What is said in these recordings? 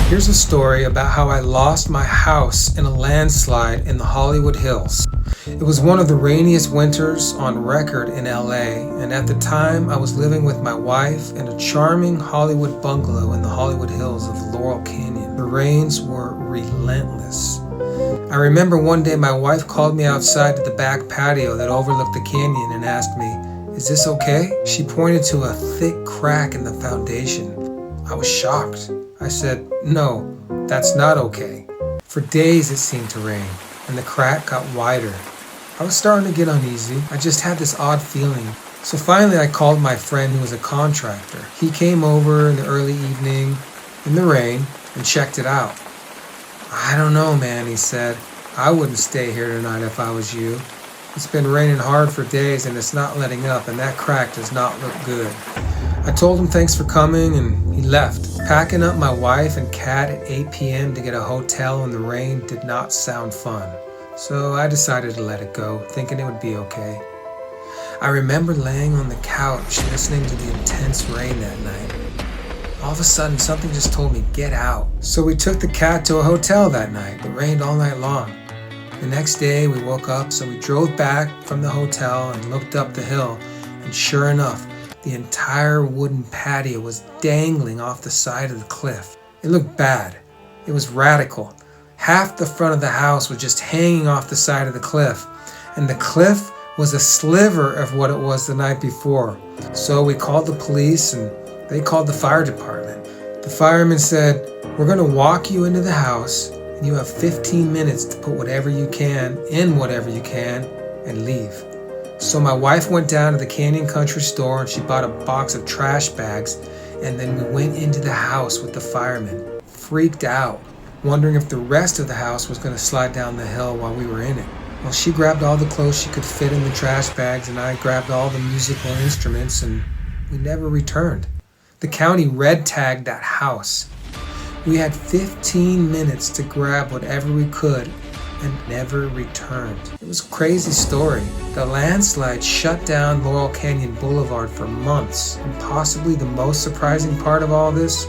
Here's a story about how I lost my house in a landslide in the Hollywood Hills. It was one of the rainiest winters on record in LA, and at the time I was living with my wife in a charming Hollywood bungalow in the Hollywood Hills of Laurel Canyon. The rains were relentless. I remember one day my wife called me outside to the back patio that overlooked the canyon and asked me, "Is this okay?" She pointed to a thick crack in the foundation. I was shocked. I said, "No, that's not okay." For days it seemed to rain, and the crack got wider. I was starting to get uneasy. I just had this odd feeling. So finally I called my friend who was a contractor. He came over in the early evening, in the rain, and checked it out. "I don't know, man," he said. "I wouldn't stay here tonight if I was you. It's been raining hard for days and it's not letting up, and that crack does not look good." I told him thanks for coming, and he left. Packing up my wife and cat at 8 p.m. to get a hotel in the rain did not sound fun. So I decided to let it go, thinking it would be okay. I remember laying on the couch listening to the intense rain that night. All of a sudden, something just told me, get out. So we took the cat to a hotel that night. It rained all night long. The next day we woke up, so we drove back from the hotel and looked up the hill, and sure enough, the entire wooden patio was dangling off the side of the cliff. It looked bad. It was radical. Half the front of the house was just hanging off the side of the cliff, and the cliff was a sliver of what it was the night before. So we called the police, and they called the fire department. The fireman said, "We're going to walk you into the house, and you have 15 minutes to put whatever you can in whatever you can and leave." So my wife went down to the Canyon Country store and she bought a box of trash bags, and then we went into the house with the firemen, freaked out, wondering if the rest of the house was going to slide down the hill while we were in it. Well, she grabbed all the clothes she could fit in the trash bags, and I grabbed all the musical instruments, and we never returned. The county red tagged that house. We had 15 minutes to grab whatever we could and never returned. It was a crazy story. The landslide shut down Laurel Canyon Boulevard for months, and possibly the most surprising part of all this,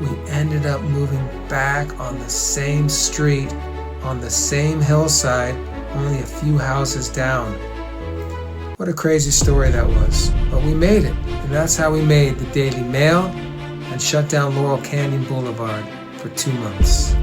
we ended up moving back on the same street, on the same hillside, only a few houses down. What a crazy story that was. But we made it, and that's how we made the Daily Mail and shut down Laurel Canyon Boulevard for 2 months.